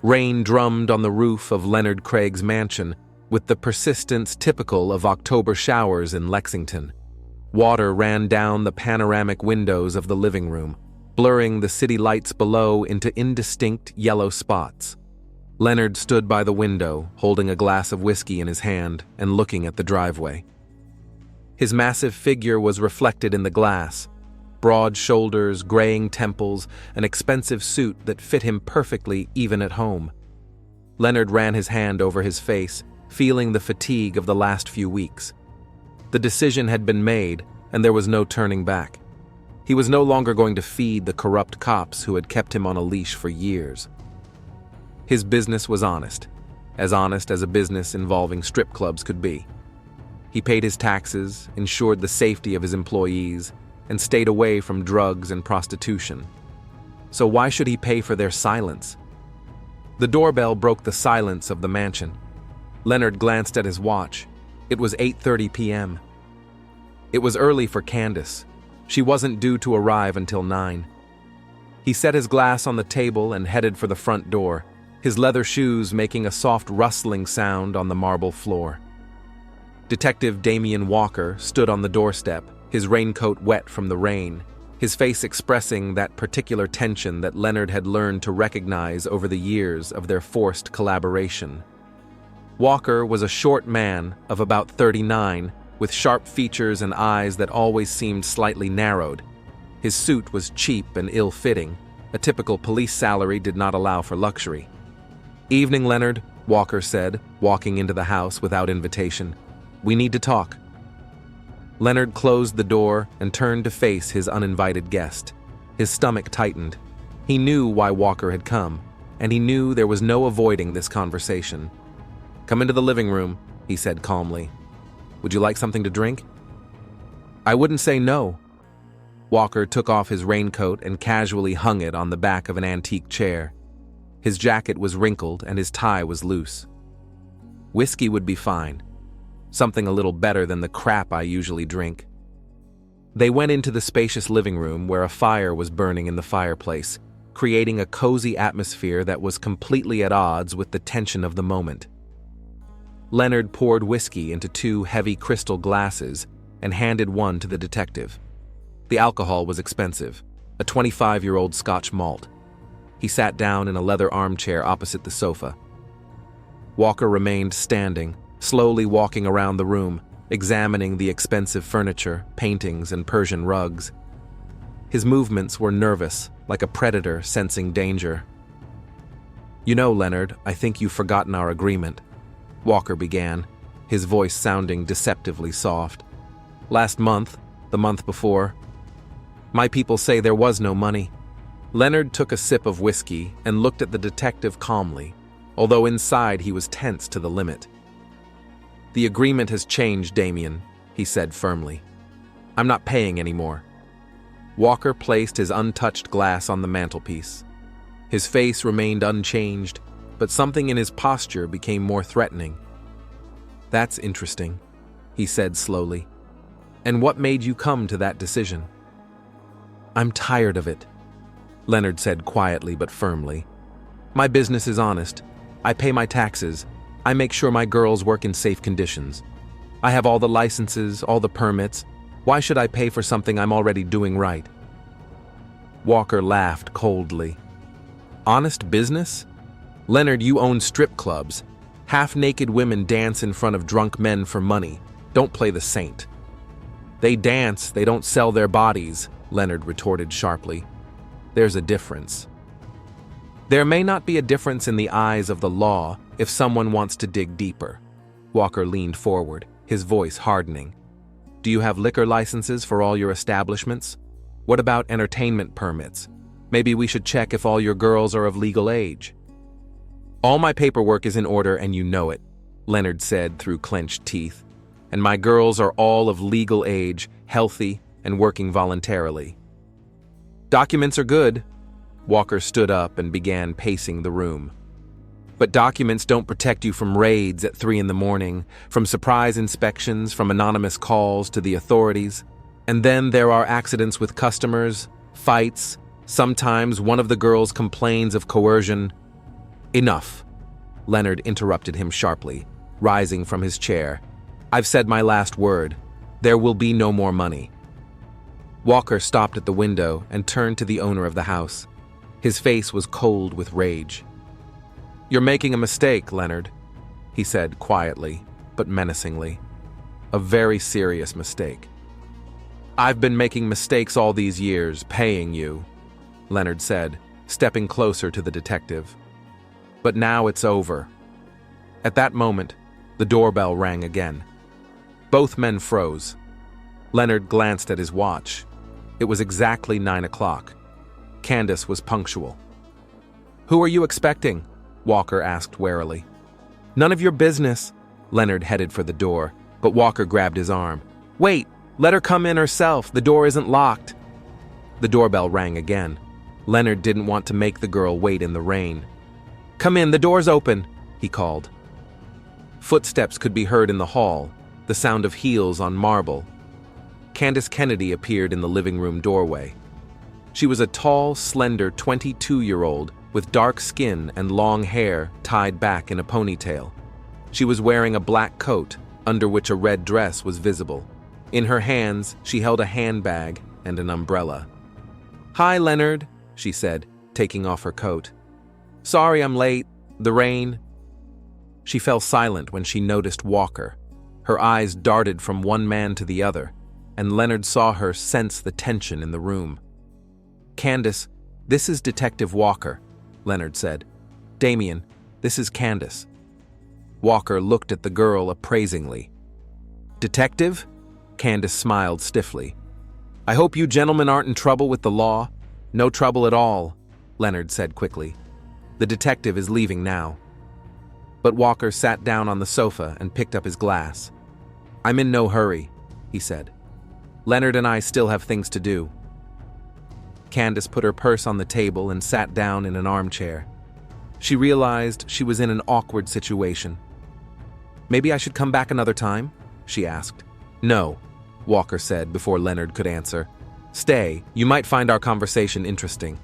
Rain drummed on the roof of Leonard Craig's mansion with the persistence typical of October showers in Lexington. Water ran down the panoramic windows of the living room, blurring the city lights below into indistinct yellow spots. Leonard stood by the window, holding a glass of whiskey in his hand and looking at the driveway. His massive figure was reflected in the glass. Broad shoulders, graying temples, an expensive suit that fit him perfectly even at home. Leonard ran his hand over his face, feeling the fatigue of the last few weeks. The decision had been made, and there was no turning back. He was no longer going to feed the corrupt cops who had kept him on a leash for years. His business was honest as a business involving strip clubs could be. He paid his taxes, ensured the safety of his employees, and stayed away from drugs and prostitution. So why should he pay for their silence? The doorbell broke the silence of the mansion. Leonard glanced at his watch. It was 8:30 p.m. It was early for Candace. She wasn't due to arrive until 9. He set his glass on the table and headed for the front door, his leather shoes making a soft rustling sound on the marble floor. Detective Damian Walker stood on the doorstep, his raincoat wet from the rain, his face expressing that particular tension that Leonard had learned to recognize over the years of their forced collaboration. Walker was a short man of about 39, with sharp features and eyes that always seemed slightly narrowed. His suit was cheap and ill-fitting. A typical police salary did not allow for luxury. "Evening, Leonard," Walker said, walking into the house without invitation. "We need to talk." Leonard closed the door and turned to face his uninvited guest. His stomach tightened. He knew why Walker had come, and he knew there was no avoiding this conversation. "Come into the living room," he said calmly. "Would you like something to drink?" "I wouldn't say no." Walker took off his raincoat and casually hung it on the back of an antique chair. His jacket was wrinkled and his tie was loose. "Whiskey would be fine. Something a little better than the crap I usually drink." They went into the spacious living room where a fire was burning in the fireplace, creating a cozy atmosphere that was completely at odds with the tension of the moment. Leonard poured whiskey into 2 heavy crystal glasses and handed one to the detective. The alcohol was expensive, a 25-year-old Scotch malt. He sat down in a leather armchair opposite the sofa. Walker remained standing, slowly walking around the room, examining the expensive furniture, paintings, and Persian rugs. His movements were nervous, like a predator sensing danger. "You know, Leonard, I think you've forgotten our agreement," Walker began, his voice sounding deceptively soft. "Last month, the month before, my people say there was no money." Leonard took a sip of whiskey and looked at the detective calmly, although inside he was tense to the limit. "The agreement has changed, Damian," he said firmly. "I'm not paying anymore." Walker placed his untouched glass on the mantelpiece. His face remained unchanged, but something in his posture became more threatening. "That's interesting," he said slowly. "And what made you come to that decision?" "I'm tired of it," Leonard said quietly but firmly. "My business is honest. I pay my taxes. I make sure my girls work in safe conditions. I have all the licenses, all the permits. Why should I pay for something I'm already doing right?" Walker laughed coldly. "Honest business? Leonard, you own strip clubs. Half-naked women dance in front of drunk men for money. Don't play the saint." "They dance, they don't sell their bodies," Leonard retorted sharply. "There's a difference." "There may not be a difference in the eyes of the law if someone wants to dig deeper." Walker leaned forward, his voice hardening. "Do you have liquor licenses for all your establishments? What about entertainment permits? Maybe we should check if all your girls are of legal age." "All my paperwork is in order and you know it," Leonard said through clenched teeth. "And my girls are all of legal age, healthy, and working voluntarily." "Documents are good." Walker stood up and began pacing the room. "But documents don't protect you from raids at 3 in the morning, from surprise inspections, from anonymous calls to the authorities. And then there are accidents with customers, fights. Sometimes one of the girls complains of coercion." Enough, Leonard interrupted him sharply, rising from his chair. I've said my last word. There will be no more money. Walker stopped at the window and turned to the owner of the house. His face was cold with rage. You're making a mistake, Leonard, he said quietly, but menacingly. A very serious mistake. I've been making mistakes all these years, paying you, Leonard said, stepping closer to the detective. But now it's over. At that moment, the doorbell rang again. Both men froze. Leonard glanced at his watch. It was exactly 9 o'clock. Candace was punctual. Who are you expecting? Walker asked warily. None of your business. Leonard headed for the door, but Walker grabbed his arm. Wait, let her come in herself. The door isn't locked. The doorbell rang again. Leonard didn't want to make the girl wait in the rain. Come in, the door's open, he called. Footsteps could be heard in the hall, the sound of heels on marble. Candace Kennedy appeared in the living room doorway. She was a tall, slender 22-year-old with dark skin and long hair tied back in a ponytail. She was wearing a black coat, under which a red dress was visible. In her hands, she held a handbag and an umbrella. Hi, Leonard, she said, taking off her coat. Sorry I'm late. The rain. She fell silent when she noticed Walker. Her eyes darted from one man to the other, and Leonard saw her sense the tension in the room. Candace, this is Detective Walker, Leonard said. Damien, this is Candace. Walker looked at the girl appraisingly. Detective? Candace smiled stiffly. I hope you gentlemen aren't in trouble with the law. No trouble at all, Leonard said quickly. The detective is leaving now. But Walker sat down on the sofa and picked up his glass. I'm in no hurry, he said. Leonard and I still have things to do. Candace put her purse on the table and sat down in an armchair. She realized she was in an awkward situation. Maybe I should come back another time? She asked. No, Walker said before Leonard could answer. Stay, you might find our conversation interesting.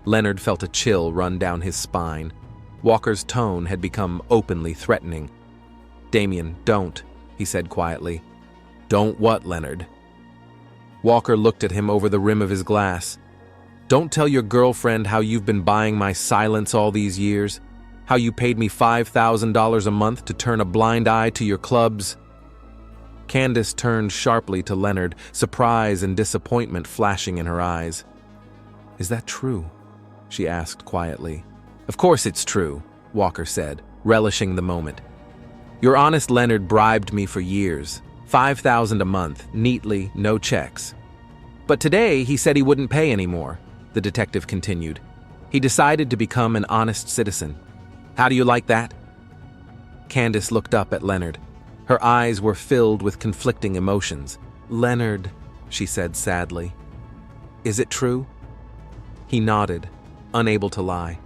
Leonard felt a chill run down his spine. Walker's tone had become openly threatening. Damien, don't, he said quietly. Don't what, Leonard? Walker looked at him over the rim of his glass. Don't tell your girlfriend how you've been buying my silence all these years, how you paid me $5,000 a month to turn a blind eye to your clubs. Candace turned sharply to Leonard, surprise and disappointment flashing in her eyes. Is that true? She asked quietly. Of course it's true, Walker said, relishing the moment. Your honest Leonard bribed me for years, $5,000 a month, neatly, no checks. But today he said he wouldn't pay anymore, the detective continued. He decided to become an honest citizen. How do you like that? Candace looked up at Leonard. Her eyes were filled with conflicting emotions. Leonard, she said sadly. Is it true? He nodded, unable to lie.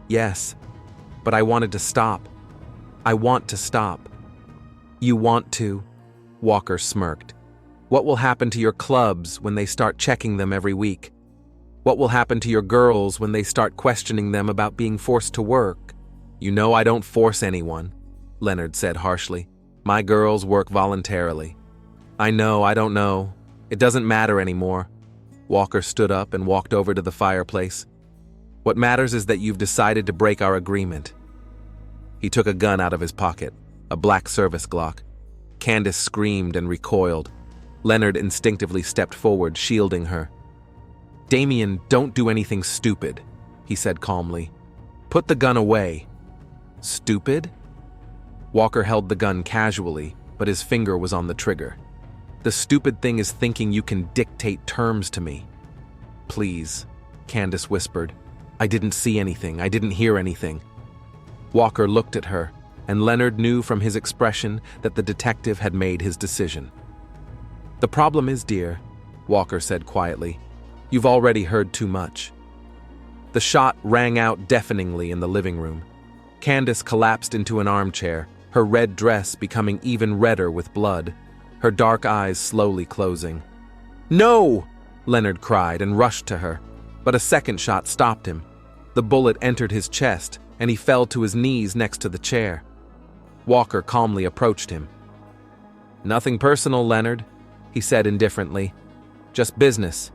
Yes, but I wanted to stop. I want to stop. You want to? Walker smirked. What will happen to your clubs when they start checking them every week? What will happen to your girls when they start questioning them about being forced to work? You know I don't force anyone, Leonard said harshly. My girls work voluntarily. I don't know. It doesn't matter anymore. Walker stood up and walked over to the fireplace. What matters is that you've decided to break our agreement. He took a gun out of his pocket, a black service Glock. Candace screamed and recoiled. Leonard instinctively stepped forward, shielding her. Damien, don't do anything stupid, he said calmly. Put the gun away. Stupid? Walker held the gun casually, but his finger was on the trigger. The stupid thing is thinking you can dictate terms to me. Please, Candace whispered. I didn't see anything. I didn't hear anything. Walker looked at her, and Leonard knew from his expression that the detective had made his decision. The problem is, dear, Walker said quietly, you've already heard too much. The shot rang out deafeningly in the living room. Candace collapsed into an armchair, her red dress becoming even redder with blood, her dark eyes slowly closing. No! Leonard cried and rushed to her, but a second shot stopped him. The bullet entered his chest, and he fell to his knees next to the chair. Walker calmly approached him. "Nothing personal, Leonard," he said indifferently. "Just business."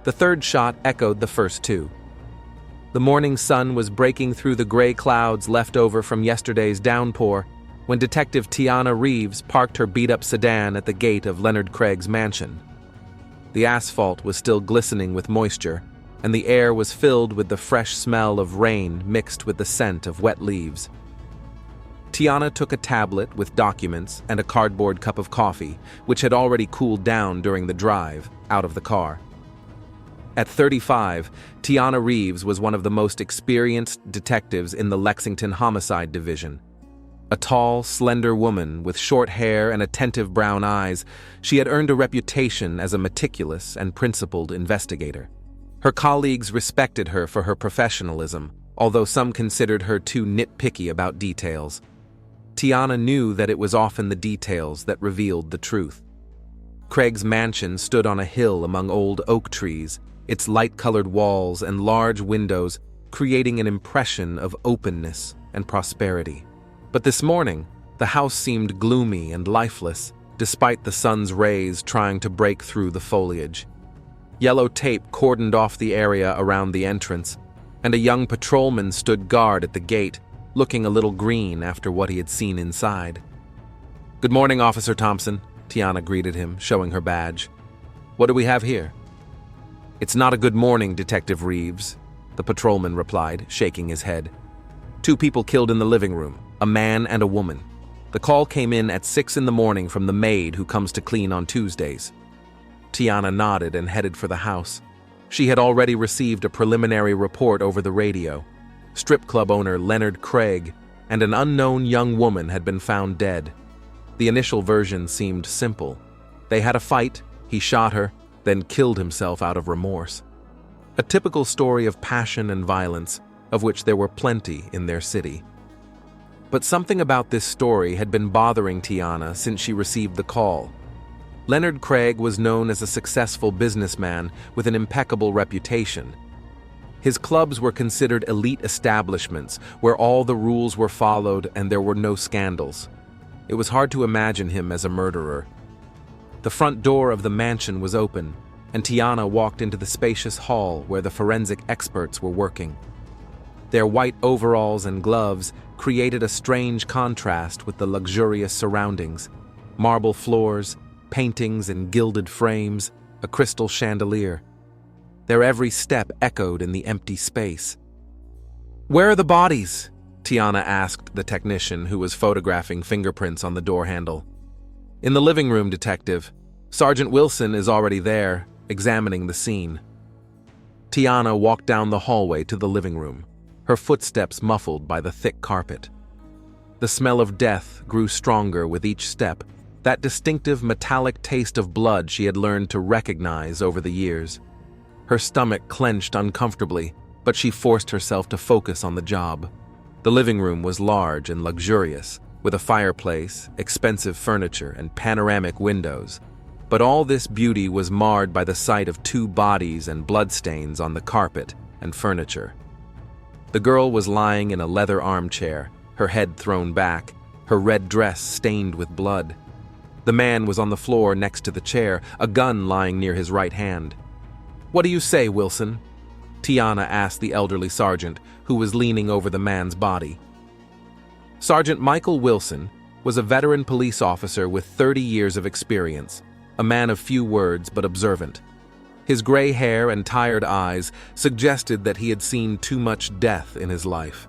The third shot echoed the first two. The morning sun was breaking through the gray clouds left over from yesterday's downpour when Detective Tiana Reeves parked her beat-up sedan at the gate of Leonard Craig's mansion. The asphalt was still glistening with moisture, and the air was filled with the fresh smell of rain mixed with the scent of wet leaves. Tiana took a tablet with documents and a cardboard cup of coffee, which had already cooled down during the drive, out of the car. At 35, Tiana Reeves was one of the most experienced detectives in the Lexington Homicide Division. A tall, slender woman with short hair and attentive brown eyes, she had earned a reputation as a meticulous and principled investigator. Her colleagues respected her for her professionalism, although some considered her too nitpicky about details. Tiana knew that it was often the details that revealed the truth. Craig's mansion stood on a hill among old oak trees, its light-colored walls and large windows creating an impression of openness and prosperity. But this morning, the house seemed gloomy and lifeless, despite the sun's rays trying to break through the foliage. Yellow tape cordoned off the area around the entrance, and a young patrolman stood guard at the gate, looking a little green after what he had seen inside. "Good morning, Officer Thompson," Tiana greeted him, showing her badge. "What do we have here?" "It's not a good morning, Detective Reeves," the patrolman replied, shaking his head. "Two people killed in the living room, a man and a woman. The call came in at 6 in the morning from the maid who comes to clean on Tuesdays." Tiana nodded and headed for the house. She had already received a preliminary report over the radio. Strip club owner Leonard Craig and an unknown young woman had been found dead. The initial version seemed simple. They had a fight, he shot her, then killed himself out of remorse. A typical story of passion and violence, of which there were plenty in their city. But something about this story had been bothering Tiana since she received the call. Leonard Craig was known as a successful businessman with an impeccable reputation. His clubs were considered elite establishments where all the rules were followed and there were no scandals. It was hard to imagine him as a murderer. The front door of the mansion was open, and Tiana walked into the spacious hall where the forensic experts were working. Their white overalls and gloves created a strange contrast with the luxurious surroundings: marble floors, paintings in gilded frames, a crystal chandelier. Their every step echoed in the empty space. "Where are the bodies?" Tiana asked the technician who was photographing fingerprints on the door handle. "In the living room, Detective. Sergeant Wilson is already there, examining the scene." Tiana walked down the hallway to the living room, her footsteps muffled by the thick carpet. The smell of death grew stronger with each step, that distinctive metallic taste of blood she had learned to recognize over the years. Her stomach clenched uncomfortably, but she forced herself to focus on the job. The living room was large and luxurious, with a fireplace, expensive furniture, and panoramic windows. But all this beauty was marred by the sight of two bodies and bloodstains on the carpet and furniture. The girl was lying in a leather armchair, her head thrown back, her red dress stained with blood. The man was on the floor next to the chair, a gun lying near his right hand. "What do you say, Wilson?" Tiana asked the elderly sergeant, who was leaning over the man's body. Sergeant Michael Wilson was a veteran police officer with 30 years of experience, a man of few words but observant. His gray hair and tired eyes suggested that he had seen too much death in his life.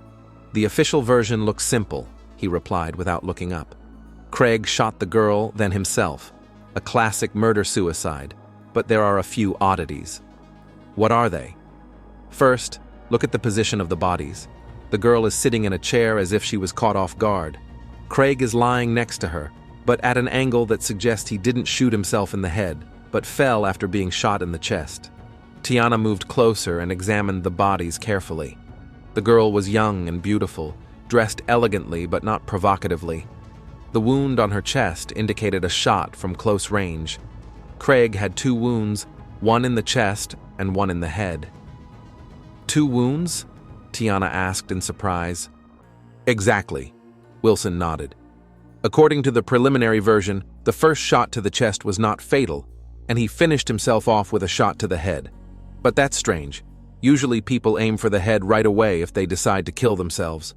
"The official version looks simple," he replied without looking up. "Craig shot the girl, then himself. A classic murder-suicide, but there are a few oddities." "What are they?" "First, look at the position of the bodies. The girl is sitting in a chair as if she was caught off guard. Craig is lying next to her, but at an angle that suggests he didn't shoot himself in the head, but fell after being shot in the chest." Tiana moved closer and examined the bodies carefully. The girl was young and beautiful, dressed elegantly but not provocatively. The wound on her chest indicated a shot from close range. Craig had two wounds, one in the chest and one in the head. 2 wounds? Tiana asked in surprise. Exactly, Wilson nodded. According to the preliminary version, the first shot to the chest was not fatal, and he finished himself off with a shot to the head. But that's strange. Usually people aim for the head right away if they decide to kill themselves.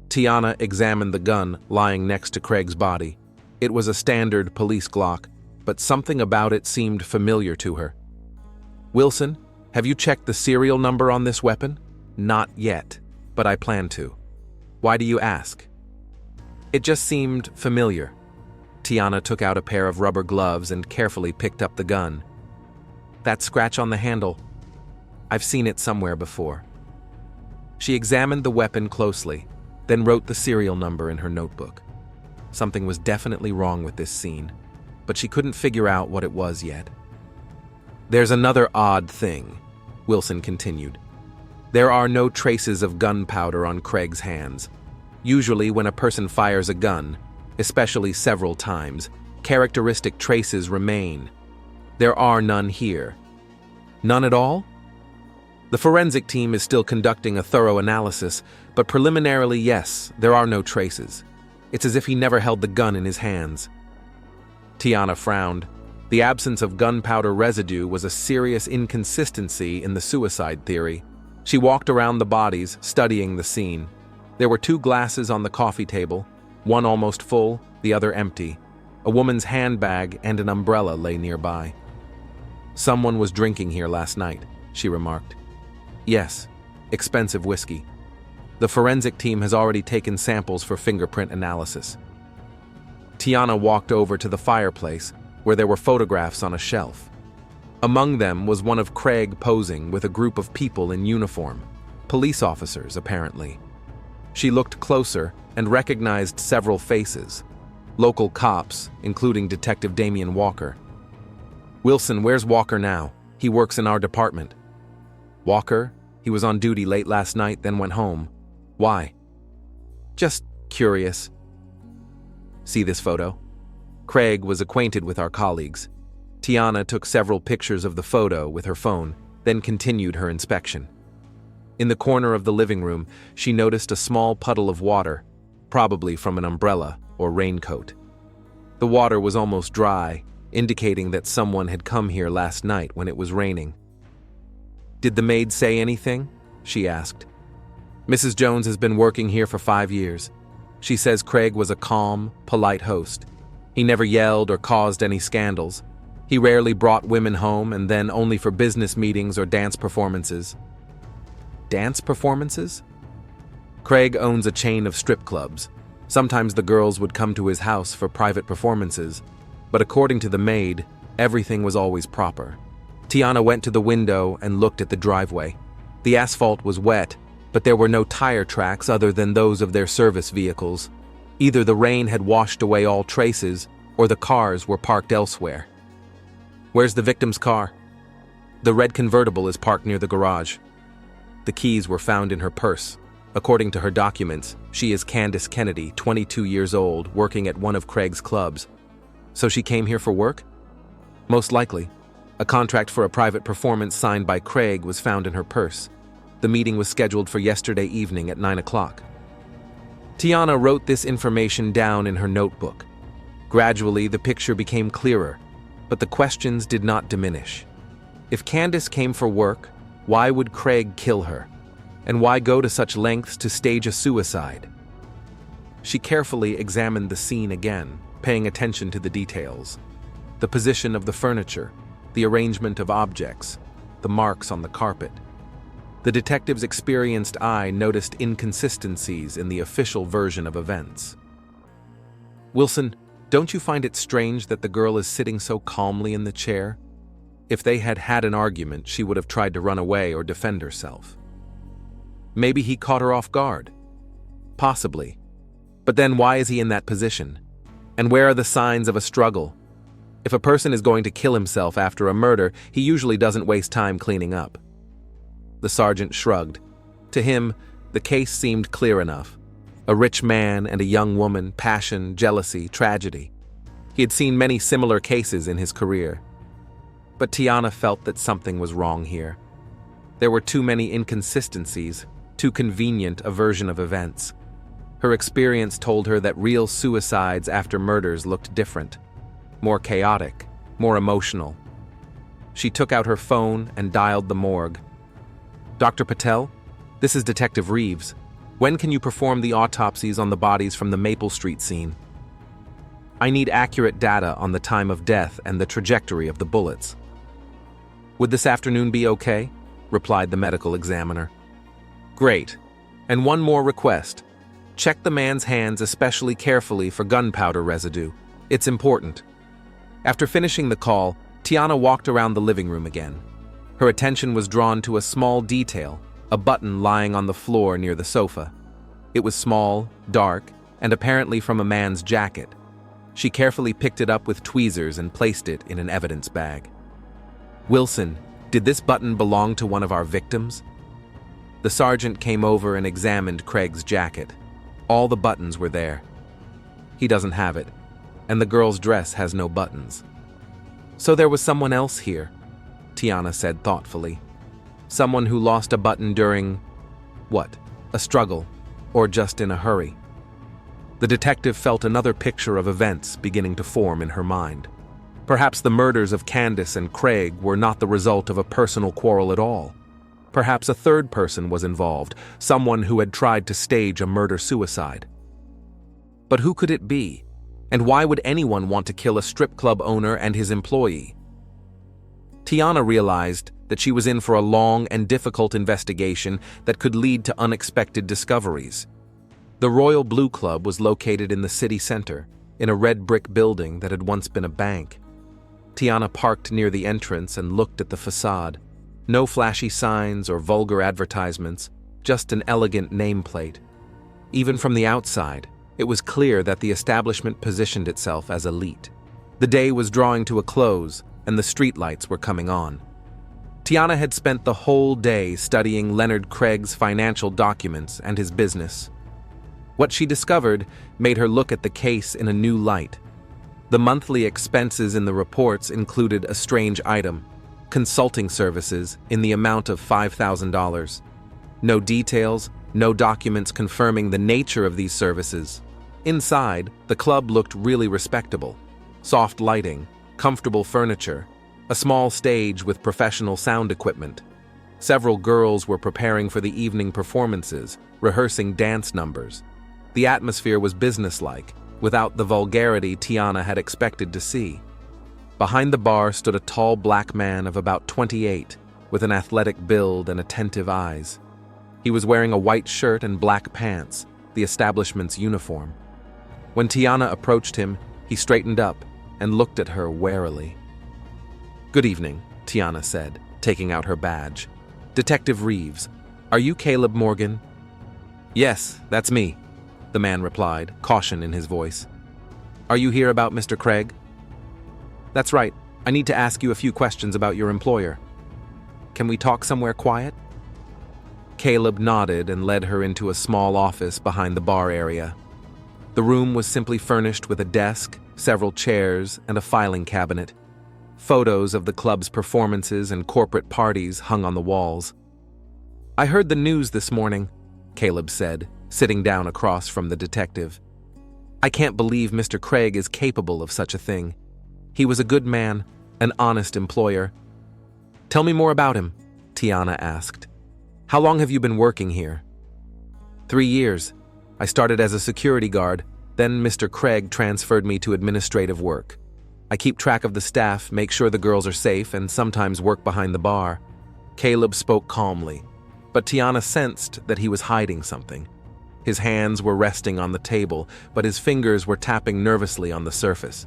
Tiana examined the gun lying next to Craig's body. It was a standard police Glock, but something about it seemed familiar to her. Wilson, have you checked the serial number on this weapon? Not yet, but I plan to. Why do you ask? It just seemed familiar. Tiana took out a pair of rubber gloves and carefully picked up the gun. That scratch on the handle, I've seen it somewhere before. She examined the weapon closely, then wrote the serial number in her notebook. Something was definitely wrong with this scene, but she couldn't figure out what it was yet. There's another odd thing, Wilson continued. There are no traces of gunpowder on Craig's hands. Usually when a person fires a gun, especially several times, characteristic traces remain. There are none here. None at all? The forensic team is still conducting a thorough analysis, but preliminarily, yes, there are no traces. It's as if he never held the gun in his hands. Tiana frowned. The absence of gunpowder residue was a serious inconsistency in the suicide theory. She walked around the bodies, studying the scene. There were 2 glasses on the coffee table, one almost full, the other empty. A woman's handbag and an umbrella lay nearby. Someone was drinking here last night, she remarked. Yes, expensive whiskey. The forensic team has already taken samples for fingerprint analysis. Tiana walked over to the fireplace, where there were photographs on a shelf. Among them was one of Craig posing with a group of people in uniform, police officers apparently. She looked closer and recognized several faces, local cops, including Detective Damian Walker. Wilson, where's Walker now? He works in our department. Walker? He was on duty late last night, then went home. Why? Just curious. See this photo? Craig was acquainted with our colleagues. Tiana took several pictures of the photo with her phone, then continued her inspection. In the corner of the living room, she noticed a small puddle of water, probably from an umbrella or raincoat. The water was almost dry, indicating that someone had come here last night when it was raining. Did the maid say anything? She asked. Mrs. Jones has been working here for 5 years. She says Craig was a calm, polite host. He never yelled or caused any scandals. He rarely brought women home, and then only for business meetings or dance performances. Dance performances? Craig owns a chain of strip clubs. Sometimes the girls would come to his house for private performances, but according to the maid, everything was always proper. Tiana went to the window and looked at the driveway. The asphalt was wet, but there were no tire tracks other than those of their service vehicles. Either the rain had washed away all traces, or the cars were parked elsewhere. Where's the victim's car? The red convertible is parked near the garage. The keys were found in her purse. According to her documents, she is Candace Kennedy, 22 years old, working at one of Craig's clubs. So she came here for work? Most likely. A contract for a private performance signed by Craig was found in her purse. The meeting was scheduled for yesterday evening at 9 o'clock. Tiana wrote this information down in her notebook. Gradually, the picture became clearer, but the questions did not diminish. If Candace came for work, why would Craig kill her? And why go to such lengths to stage a suicide? She carefully examined the scene again, paying attention to the details. The position of the furniture, the arrangement of objects, the marks on the carpet. The detective's experienced eye noticed inconsistencies in the official version of events. Wilson, don't you find it strange that the girl is sitting so calmly in the chair? If they had had an argument, she would have tried to run away or defend herself. Maybe he caught her off guard. Possibly. But then why is he in that position? And where are the signs of a struggle? If a person is going to kill himself after a murder, he usually doesn't waste time cleaning up. The sergeant shrugged. To him, the case seemed clear enough. A rich man and a young woman, passion, jealousy, tragedy. He had seen many similar cases in his career. But Tiana felt that something was wrong here. There were too many inconsistencies, too convenient a version of events. Her experience told her that real suicides after murders looked different, more chaotic, more emotional. She took out her phone and dialed the morgue. "Dr. Patel, this is Detective Reeves. When can you perform the autopsies on the bodies from the Maple Street scene? I need accurate data on the time of death and the trajectory of the bullets." "Would this afternoon be okay?" replied the medical examiner. "Great. And one more request. Check the man's hands especially carefully for gunpowder residue. It's important." After finishing the call, Tiana walked around the living room again. Her attention was drawn to a small detail, a button lying on the floor near the sofa. It was small, dark, and apparently from a man's jacket. She carefully picked it up with tweezers and placed it in an evidence bag. "Wilson, did this button belong to one of our victims?" The sergeant came over and examined Craig's jacket. All the buttons were there. "He doesn't have it, and the girl's dress has no buttons." "So there was someone else here," Tiana said thoughtfully. "Someone who lost a button during, what, a struggle, or just in a hurry." The detective felt another picture of events beginning to form in her mind. Perhaps the murders of Candace and Craig were not the result of a personal quarrel at all. Perhaps a third person was involved, someone who had tried to stage a murder-suicide. But who could it be? And why would anyone want to kill a strip club owner and his employee? Tiana realized that she was in for a long and difficult investigation that could lead to unexpected discoveries. The Royal Blue Club was located in the city center, in a red brick building that had once been a bank. Tiana parked near the entrance and looked at the facade. No flashy signs or vulgar advertisements, just an elegant nameplate. Even from the outside, it was clear that the establishment positioned itself as elite. The day was drawing to a close, and the streetlights were coming on. Tiana had spent the whole day studying Leonard Craig's financial documents and his business. What she discovered made her look at the case in a new light. The monthly expenses in the reports included a strange item: consulting services in the amount of $5,000. No details, no documents confirming the nature of these services. Inside, the club looked really respectable. Soft lighting, comfortable furniture, a small stage with professional sound equipment. Several girls were preparing for the evening performances, rehearsing dance numbers. The atmosphere was businesslike, without the vulgarity Tiana had expected to see. Behind the bar stood a tall black man of about 28, with an athletic build and attentive eyes. He was wearing a white shirt and black pants, the establishment's uniform. When Tiana approached him, he straightened up and looked at her warily. "Good evening," Tiana said, taking out her badge. "Detective Reeves, are you Caleb Morgan?" "Yes, that's me," the man replied, caution in his voice. "Are you here about Mr. Craig?" "That's right. I need to ask you a few questions about your employer. Can we talk somewhere quiet?" Caleb nodded and led her into a small office behind the bar area. The room was simply furnished with a desk, several chairs, and a filing cabinet. Photos of the club's performances and corporate parties hung on the walls. "I heard the news this morning," Caleb said, sitting down across from the detective. "I can't believe Mr. Craig is capable of such a thing. He was a good man, an honest employer." "Tell me more about him," Tiana asked. "How long have you been working here?" 3 years. I started as a security guard, then Mr. Craig transferred me to administrative work. I keep track of the staff, make sure the girls are safe, and sometimes work behind the bar." Caleb spoke calmly, but Tiana sensed that he was hiding something. His hands were resting on the table, but his fingers were tapping nervously on the surface.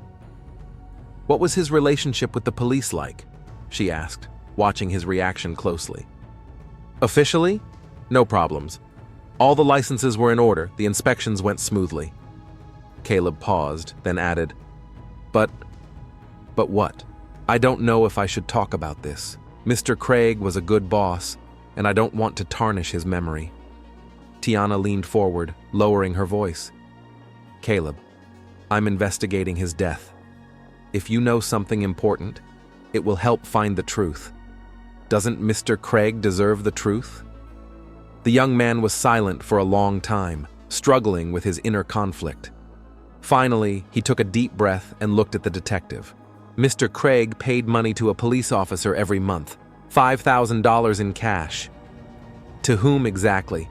"What was his relationship with the police like?" she asked, watching his reaction closely. "Officially? No problems. All the licenses were in order, the inspections went smoothly." Caleb paused, then added, But what? I don't know if I should talk about this. Mr. Craig was a good boss, and I don't want to tarnish his memory." Tiana leaned forward, lowering her voice. "Caleb, I'm investigating his death. If you know something important, it will help find the truth. Doesn't Mr. Craig deserve the truth? The young man was silent for a long time, struggling with his inner conflict. Finally, he took a deep breath and looked at the detective. Mr. Craig paid money to a police officer every month, $5,000 in cash. To whom exactly?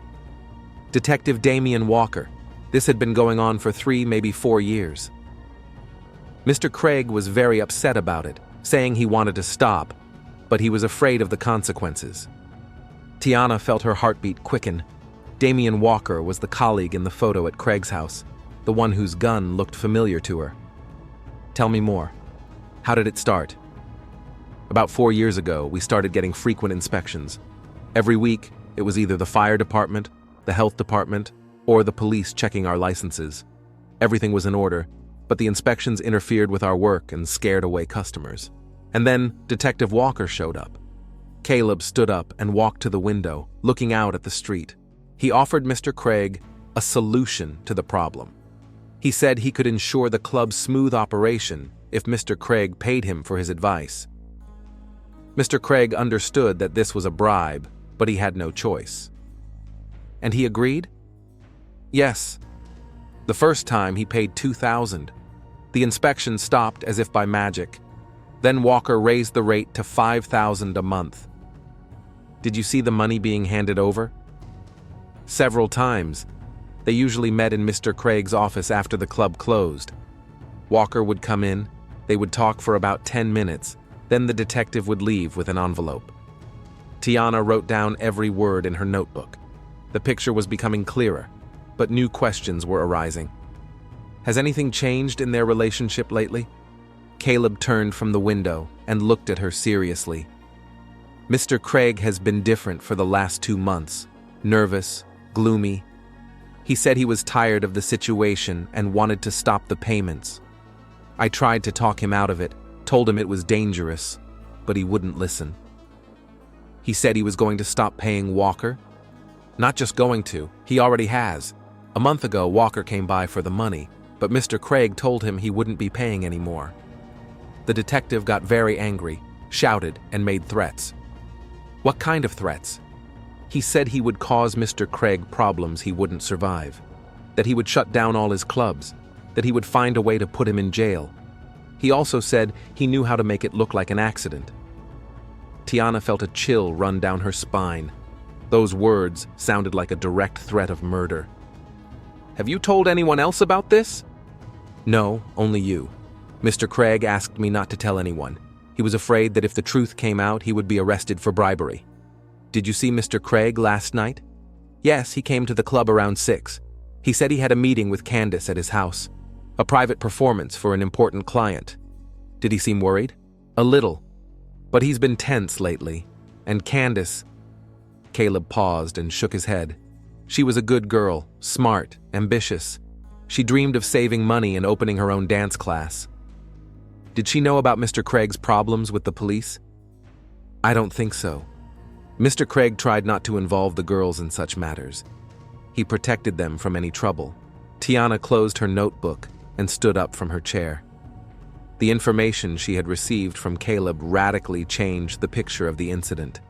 Detective Damian Walker. This had been going on for 3, maybe 4 years. Mr. Craig was very upset about it, saying he wanted to stop, but he was afraid of the consequences. Tiana felt her heartbeat quicken. Damian Walker was the colleague in the photo at Craig's house, the one whose gun looked familiar to her. Tell me more. How did it start? About 4 years ago, we started getting frequent inspections. Every week, it was either the fire department, the health department, or the police checking our licenses. Everything was in order, but the inspections interfered with our work and scared away customers. And then Detective Walker showed up. Caleb stood up and walked to the window, looking out at the street. He offered Mr. Craig a solution to the problem. He said he could ensure the club's smooth operation if Mr. Craig paid him for his advice. Mr. Craig understood that this was a bribe, but he had no choice. And he agreed? Yes. The first time he paid $2,000. The inspection stopped as if by magic. Then Walker raised the rate to $5,000 a month. Did you see the money being handed over? Several times. They usually met in Mr. Craig's office after the club closed. Walker would come in, they would talk for about 10 minutes, then the detective would leave with an envelope. Tiana wrote down every word in her notebook. The picture was becoming clearer, but new questions were arising. Has anything changed in their relationship lately? Caleb turned from the window and looked at her seriously. Mr. Craig has been different for the last 2 months, nervous, gloomy. He said he was tired of the situation and wanted to stop the payments. I tried to talk him out of it, told him it was dangerous, but he wouldn't listen. He said he was going to stop paying Walker. Not just going to, he already has. A month ago, Walker came by for the money, but Mr. Craig told him he wouldn't be paying anymore. The detective got very angry, shouted, and made threats. What kind of threats? He said he would cause Mr. Craig problems he wouldn't survive, that he would shut down all his clubs, that he would find a way to put him in jail. He also said he knew how to make it look like an accident. Tiana felt a chill run down her spine. Those words sounded like a direct threat of murder. Have you told anyone else about this? No, only you. Mr. Craig asked me not to tell anyone. He was afraid that if the truth came out, he would be arrested for bribery. Did you see Mr. Craig last night? Yes, he came to the club around 6. He said he had a meeting with Candace at his house. A private performance for an important client. Did he seem worried? A little. But he's been tense lately. And Candace... Caleb paused and shook his head. She was a good girl, smart, ambitious. She dreamed of saving money and opening her own dance class. Did she know about Mr. Craig's problems with the police? I don't think so. Mr. Craig tried not to involve the girls in such matters. He protected them from any trouble. Tiana closed her notebook and stood up from her chair. The information she had received from Caleb radically changed the picture of the incident.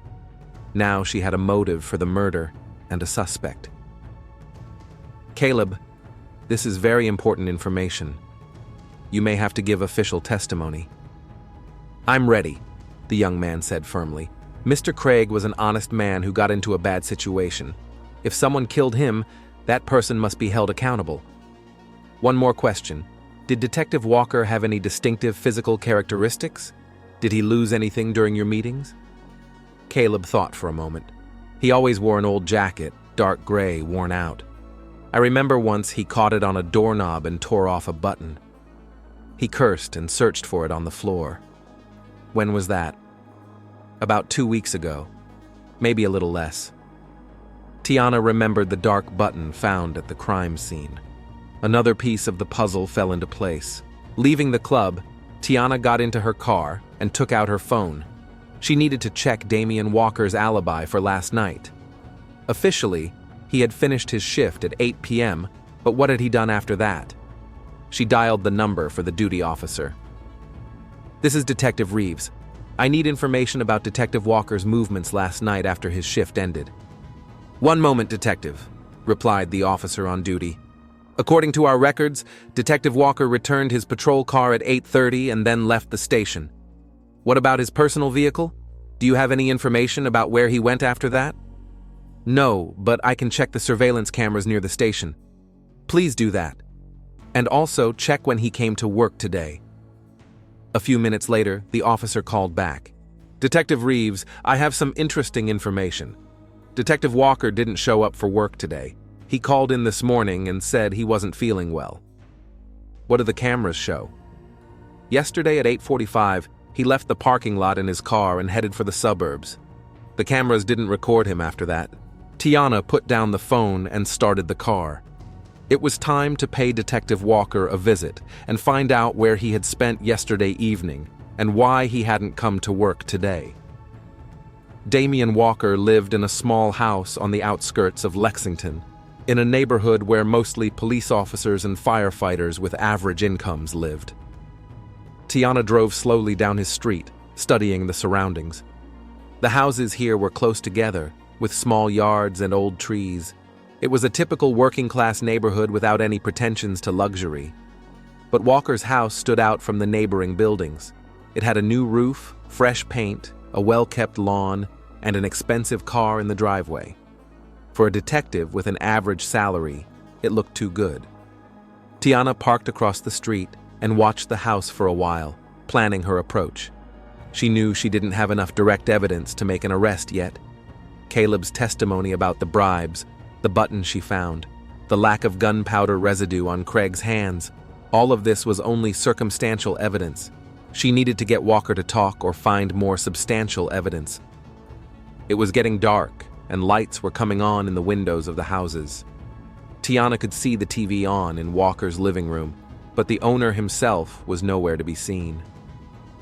Now she had a motive for the murder and a suspect. Caleb, this is very important information. You may have to give official testimony. I'm ready, the young man said firmly. Mr. Craig was an honest man who got into a bad situation. If someone killed him, that person must be held accountable. One more question. Did Detective Walker have any distinctive physical characteristics? Did he lose anything during your meetings? Caleb thought for a moment. He always wore an old jacket, dark gray, worn out. I remember once he caught it on a doorknob and tore off a button. He cursed and searched for it on the floor. When was that? About 2 weeks ago. Maybe a little less. Tiana remembered the dark button found at the crime scene. Another piece of the puzzle fell into place. Leaving the club, Tiana got into her car and took out her phone. She needed to check Damian Walker's alibi for last night. Officially, he had finished his shift at 8 p.m., but what had he done after that? She dialed the number for the duty officer. This is Detective Reeves. I need information about Detective Walker's movements last night after his shift ended." "One moment, Detective," replied the officer on duty. "According to our records, Detective Walker returned his patrol car at 8:30 and then left the station. What about his personal vehicle? Do you have any information about where he went after that?" "No, but I can check the surveillance cameras near the station." "Please do that. And also check when he came to work today." A few minutes later, the officer called back. "Detective Reeves, I have some interesting information. Detective Walker didn't show up for work today. He called in this morning and said he wasn't feeling well." "What do the cameras show?" "Yesterday at 8:45, he left the parking lot in his car and headed for the suburbs. The cameras didn't record him after that." Tiana put down the phone and started the car. It was time to pay Detective Walker a visit and find out where he had spent yesterday evening and why he hadn't come to work today. Damian Walker lived in a small house on the outskirts of Lexington, in a neighborhood where mostly police officers and firefighters with average incomes lived. Tiana drove slowly down his street, studying the surroundings. The houses here were close together, with small yards and old trees. It was a typical working-class neighborhood without any pretensions to luxury. But Walker's house stood out from the neighboring buildings. It had a new roof, fresh paint, a well-kept lawn, and an expensive car in the driveway. For a detective with an average salary, it looked too good. Tiana parked across the street and watched the house for a while, planning her approach. She knew she didn't have enough direct evidence to make an arrest yet. Caleb's testimony about the bribes, the button she found, the lack of gunpowder residue on Craig's hands, all of this was only circumstantial evidence. She needed to get Walker to talk or find more substantial evidence. It was getting dark, and lights were coming on in the windows of the houses. Tiana could see the TV on in Walker's living room, but the owner himself was nowhere to be seen.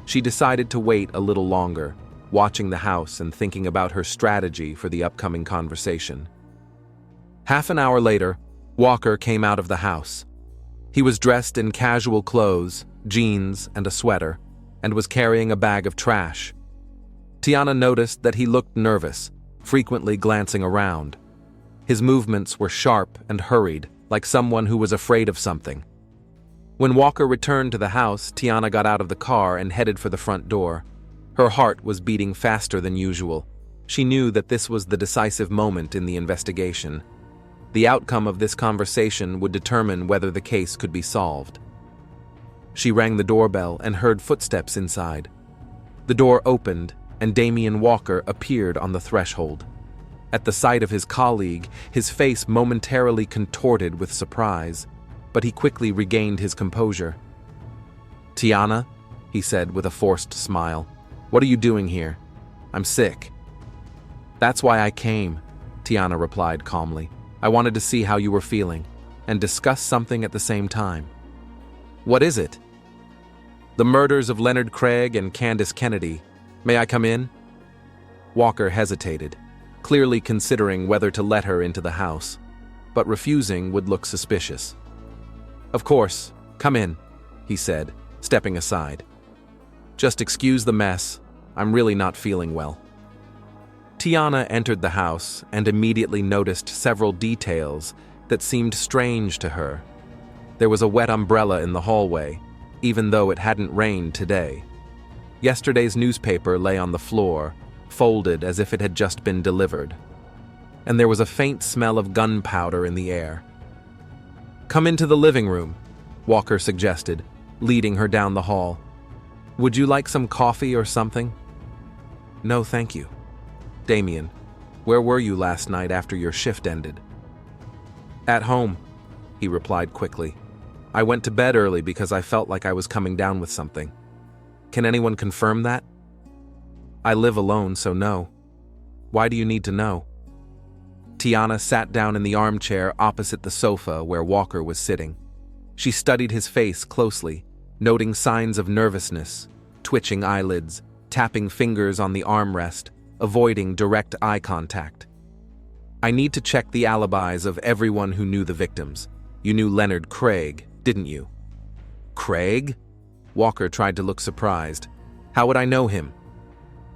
She decided to wait a little longer, watching the house and thinking about her strategy for the upcoming conversation. Half an hour later, Walker came out of the house. He was dressed in casual clothes, jeans, and a sweater, and was carrying a bag of trash. Tiana noticed that he looked nervous, frequently glancing around. His movements were sharp and hurried, like someone who was afraid of something. When Walker returned to the house, Tiana got out of the car and headed for the front door. Her heart was beating faster than usual. She knew that this was the decisive moment in the investigation. The outcome of this conversation would determine whether the case could be solved. She rang the doorbell and heard footsteps inside. The door opened, and Damian Walker appeared on the threshold. At the sight of his colleague, his face momentarily contorted with surprise, but he quickly regained his composure. "Tiana," he said with a forced smile, "what are you doing here?" "I'm sick." "That's why I came," Tiana replied calmly. "I wanted to see how you were feeling, and discuss something at the same time." "What is it?" "The murders of Leonard Craig and Candace Kennedy. May I come in?" Walker hesitated, clearly considering whether to let her into the house, but refusing would look suspicious. "Of course, come in," he said, stepping aside. "Just excuse the mess. I'm really not feeling well." Tiana entered the house and immediately noticed several details that seemed strange to her. There was a wet umbrella in the hallway, even though it hadn't rained today. Yesterday's newspaper lay on the floor, folded as if it had just been delivered. And there was a faint smell of gunpowder in the air. "Come into the living room," Walker suggested, leading her down the hall. "Would you like some coffee or something?" "No, thank you." "Damian, where were you last night after your shift ended?" "At home," he replied quickly. "I went to bed early because I felt like I was coming down with something." "Can anyone confirm that?" "I live alone, so no." "Why do you need to know?" Tiana sat down in the armchair opposite the sofa where Walker was sitting. She studied his face closely, noting signs of nervousness, twitching eyelids, tapping fingers on the armrest, avoiding direct eye contact. "I need to check the alibis of everyone who knew the victims. You knew Leonard Craig, didn't you?" "Craig?" Walker tried to look surprised. "How would I know him?"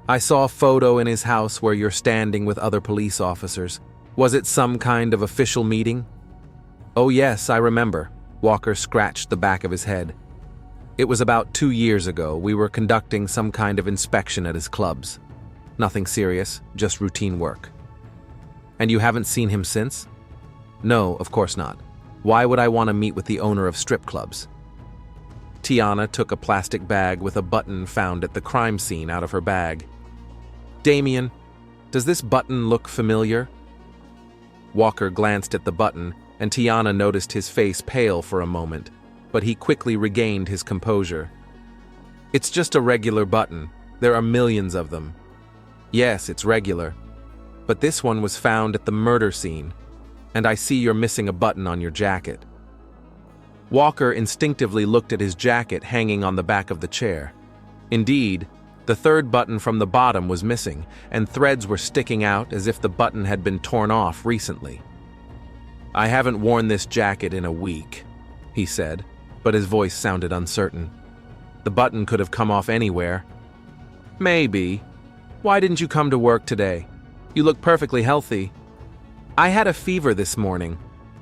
I saw a photo in his house where you're standing with other police officers. Was it some kind of official meeting? Oh yes, I remember. Walker scratched the back of his head. It was about 2 years ago. We were conducting some kind of inspection at his clubs. Nothing serious, just routine work. And you haven't seen him since? No, of course not. Why would I want to meet with the owner of strip clubs? Tiana took a plastic bag with a button found at the crime scene out of her bag. Damien, does this button look familiar? Walker glanced at the button, and Tiana noticed his face pale for a moment, but he quickly regained his composure. It's just a regular button. There are millions of them. Yes, it's regular. But this one was found at the murder scene, and I see you're missing a button on your jacket. Walker instinctively looked at his jacket hanging on the back of the chair. Indeed, the third button from the bottom was missing, and threads were sticking out as if the button had been torn off recently. I haven't worn this jacket in a week, he said, but his voice sounded uncertain. The button could have come off anywhere. Maybe. Why didn't you come to work today? You look perfectly healthy. I had a fever this morning.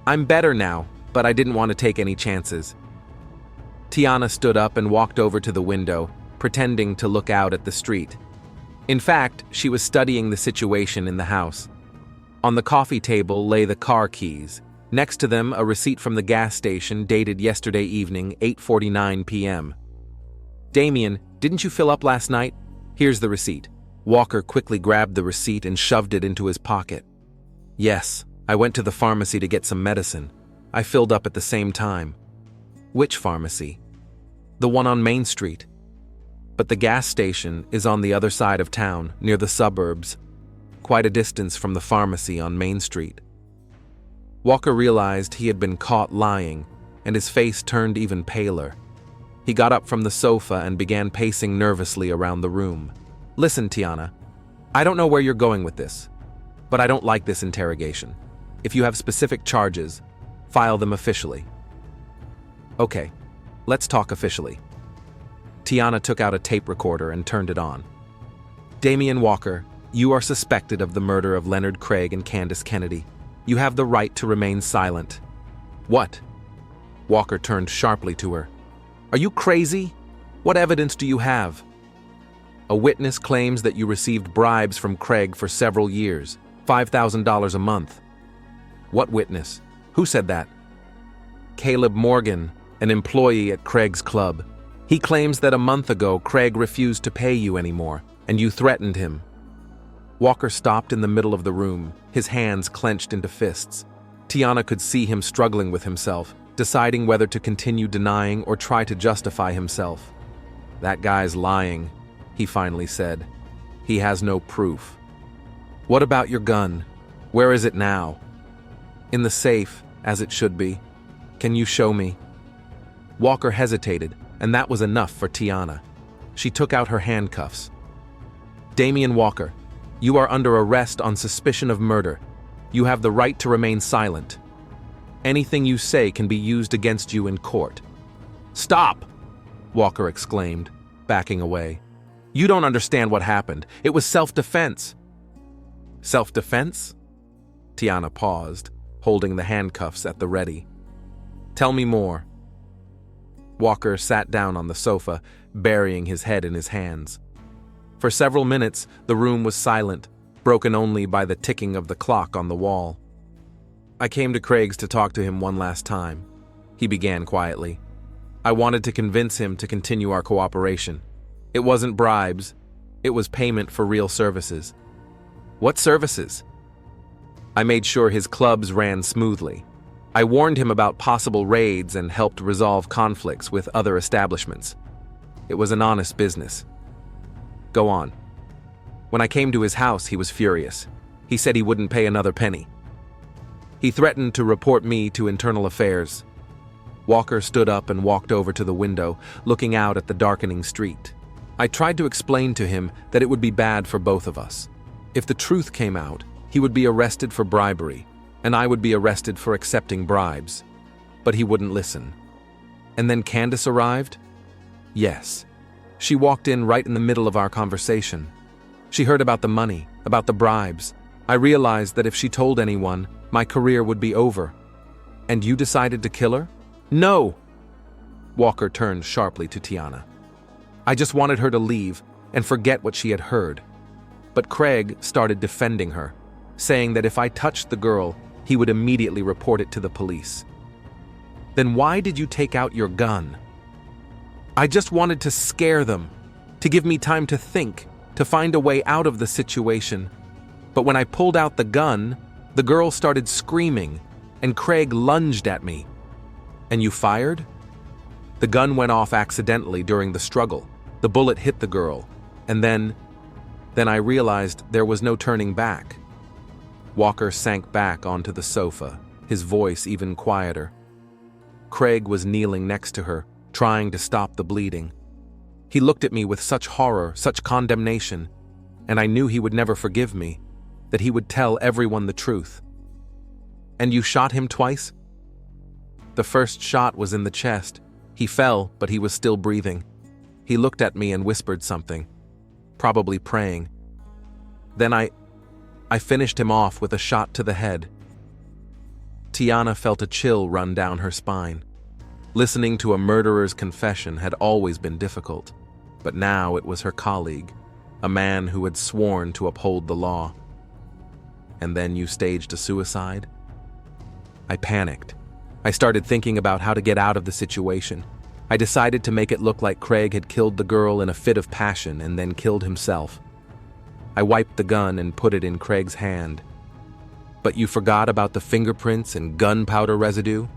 I'm better now, but I didn't want to take any chances. Tiana stood up and walked over to the window, pretending to look out at the street. In fact, she was studying the situation in the house. On the coffee table lay the car keys. Next to them, a receipt from the gas station dated yesterday evening, 8:49 p.m. Damien, didn't you fill up last night? Here's the receipt. Walker quickly grabbed the receipt and shoved it into his pocket. Yes, I went to the pharmacy to get some medicine. I filled up at the same time. Which pharmacy? The one on Main Street. But the gas station is on the other side of town, near the suburbs, quite a distance from the pharmacy on Main Street. Walker realized he had been caught lying, and his face turned even paler. He got up from the sofa and began pacing nervously around the room. Listen, Tiana, I don't know where you're going with this, but I don't like this interrogation. If you have specific charges, file them officially. Okay, let's talk officially. Tiana took out a tape recorder and turned it on. Damien Walker, you are suspected of the murder of Leonard Craig and Candace Kennedy. You have the right to remain silent. What? Walker turned sharply to her. Are you crazy? What evidence do you have? A witness claims that you received bribes from Craig for several years, $5,000 a month. What witness? Who said that? Caleb Morgan, an employee at Craig's club. He claims that a month ago Craig refused to pay you anymore, and you threatened him. Walker stopped in the middle of the room, his hands clenched into fists. Tiana could see him struggling with himself, deciding whether to continue denying or try to justify himself. That guy's lying, he finally said. He has no proof. What about your gun? Where is it now? In the safe, as it should be. Can you show me? Walker hesitated, and that was enough for Tiana. She took out her handcuffs. Damien Walker, you are under arrest on suspicion of murder. You have the right to remain silent. Anything you say can be used against you in court. Stop! Walker exclaimed, backing away. You don't understand what happened. It was self-defense. Self-defense? Tiana paused, holding the handcuffs at the ready. Tell me more. Walker sat down on the sofa, burying his head in his hands. For several minutes, the room was silent, broken only by the ticking of the clock on the wall. I came to Craig's to talk to him one last time, he began quietly. I wanted to convince him to continue our cooperation. It wasn't bribes, it was payment for real services. What services? I made sure his clubs ran smoothly. I warned him about possible raids and helped resolve conflicts with other establishments. It was an honest business. Go on. When I came to his house, he was furious. He said he wouldn't pay another penny. He threatened to report me to Internal Affairs. Walker stood up and walked over to the window, looking out at the darkening street. I tried to explain to him that it would be bad for both of us. If the truth came out, he would be arrested for bribery, and I would be arrested for accepting bribes. But he wouldn't listen. And then Candace arrived? Yes. She walked in right in the middle of our conversation. She heard about the money, about the bribes. I realized that if she told anyone, my career would be over. And you decided to kill her? No! Walker turned sharply to Tiana. I just wanted her to leave and forget what she had heard. But Craig started defending her, saying that if I touched the girl, he would immediately report it to the police. Then why did you take out your gun? I just wanted to scare them, to give me time to think, to find a way out of the situation. But when I pulled out the gun, the girl started screaming, and Craig lunged at me. And you fired? The gun went off accidentally during the struggle. The bullet hit the girl, and then I realized there was no turning back. Walker sank back onto the sofa, his voice even quieter. Craig was kneeling next to her, trying to stop the bleeding. He looked at me with such horror, such condemnation, and I knew he would never forgive me, that he would tell everyone the truth. And you shot him twice? The first shot was in the chest. He fell, but he was still breathing. He looked at me and whispered something, probably praying. Then I finished him off with a shot to the head. Tiana felt a chill run down her spine. Listening to a murderer's confession had always been difficult, but now it was her colleague, a man who had sworn to uphold the law. And then you staged a suicide? I panicked. I started thinking about how to get out of the situation. I decided to make it look like Craig had killed the girl in a fit of passion and then killed himself. I wiped the gun and put it in Craig's hand. But you forgot about the fingerprints and gunpowder residue?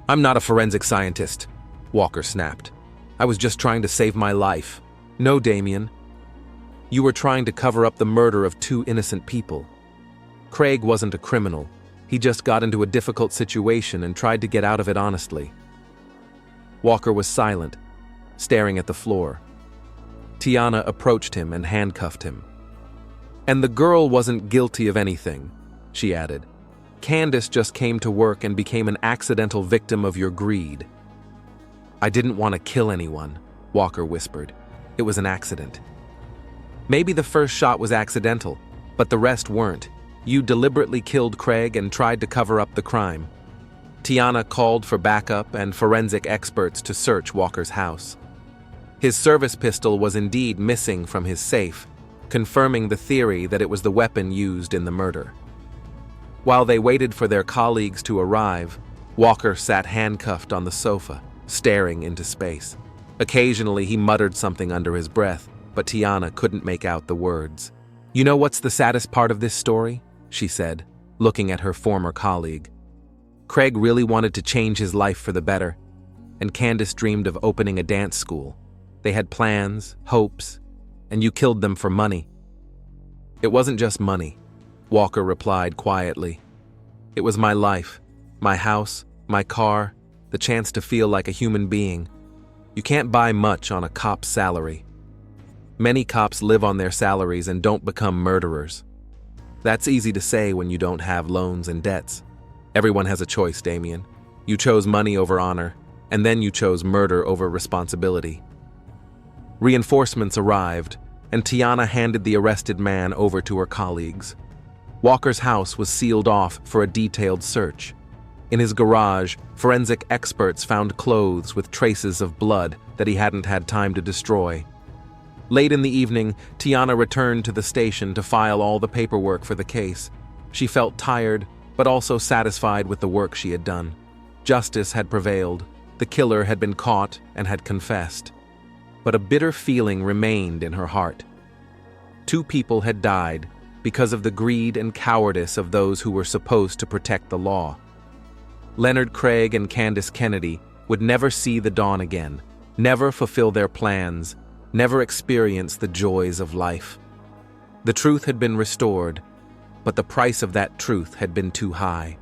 I'm not a forensic scientist, Walker snapped. I was just trying to save my life. No, Damien. You were trying to cover up the murder of 2 innocent people. Craig wasn't a criminal. He just got into a difficult situation and tried to get out of it honestly. Walker was silent, staring at the floor. Tiana approached him and handcuffed him. And the girl wasn't guilty of anything, she added. Candace just came to work and became an accidental victim of your greed. I didn't want to kill anyone, Walker whispered. It was an accident. Maybe the first shot was accidental, but the rest weren't. You deliberately killed Craig and tried to cover up the crime. Tiana called for backup and forensic experts to search Walker's house. His service pistol was indeed missing from his safe, confirming the theory that it was the weapon used in the murder. While they waited for their colleagues to arrive, Walker sat handcuffed on the sofa, staring into space. Occasionally he muttered something under his breath, but Tiana couldn't make out the words. You know what's the saddest part of this story? She said, looking at her former colleague. Craig really wanted to change his life for the better, and Candace dreamed of opening a dance school. They had plans, hopes, and you killed them for money. It wasn't just money, Walker replied quietly. It was my life, my house, my car, the chance to feel like a human being. You can't buy much on a cop's salary. Many cops live on their salaries and don't become murderers. That's easy to say when you don't have loans and debts. Everyone has a choice, Damien. You chose money over honor, and then you chose murder over responsibility. Reinforcements arrived, and Tiana handed the arrested man over to her colleagues. Walker's house was sealed off for a detailed search. In his garage, forensic experts found clothes with traces of blood that he hadn't had time to destroy. Late in the evening, Tiana returned to the station to file all the paperwork for the case. She felt tired, but also satisfied with the work she had done. Justice had prevailed. The killer had been caught and had confessed. But a bitter feeling remained in her heart. 2 people had died because of the greed and cowardice of those who were supposed to protect the law. Leonard Craig and Candace Kennedy would never see the dawn again, never fulfill their plans, never experience the joys of life. The truth had been restored, but the price of that truth had been too high.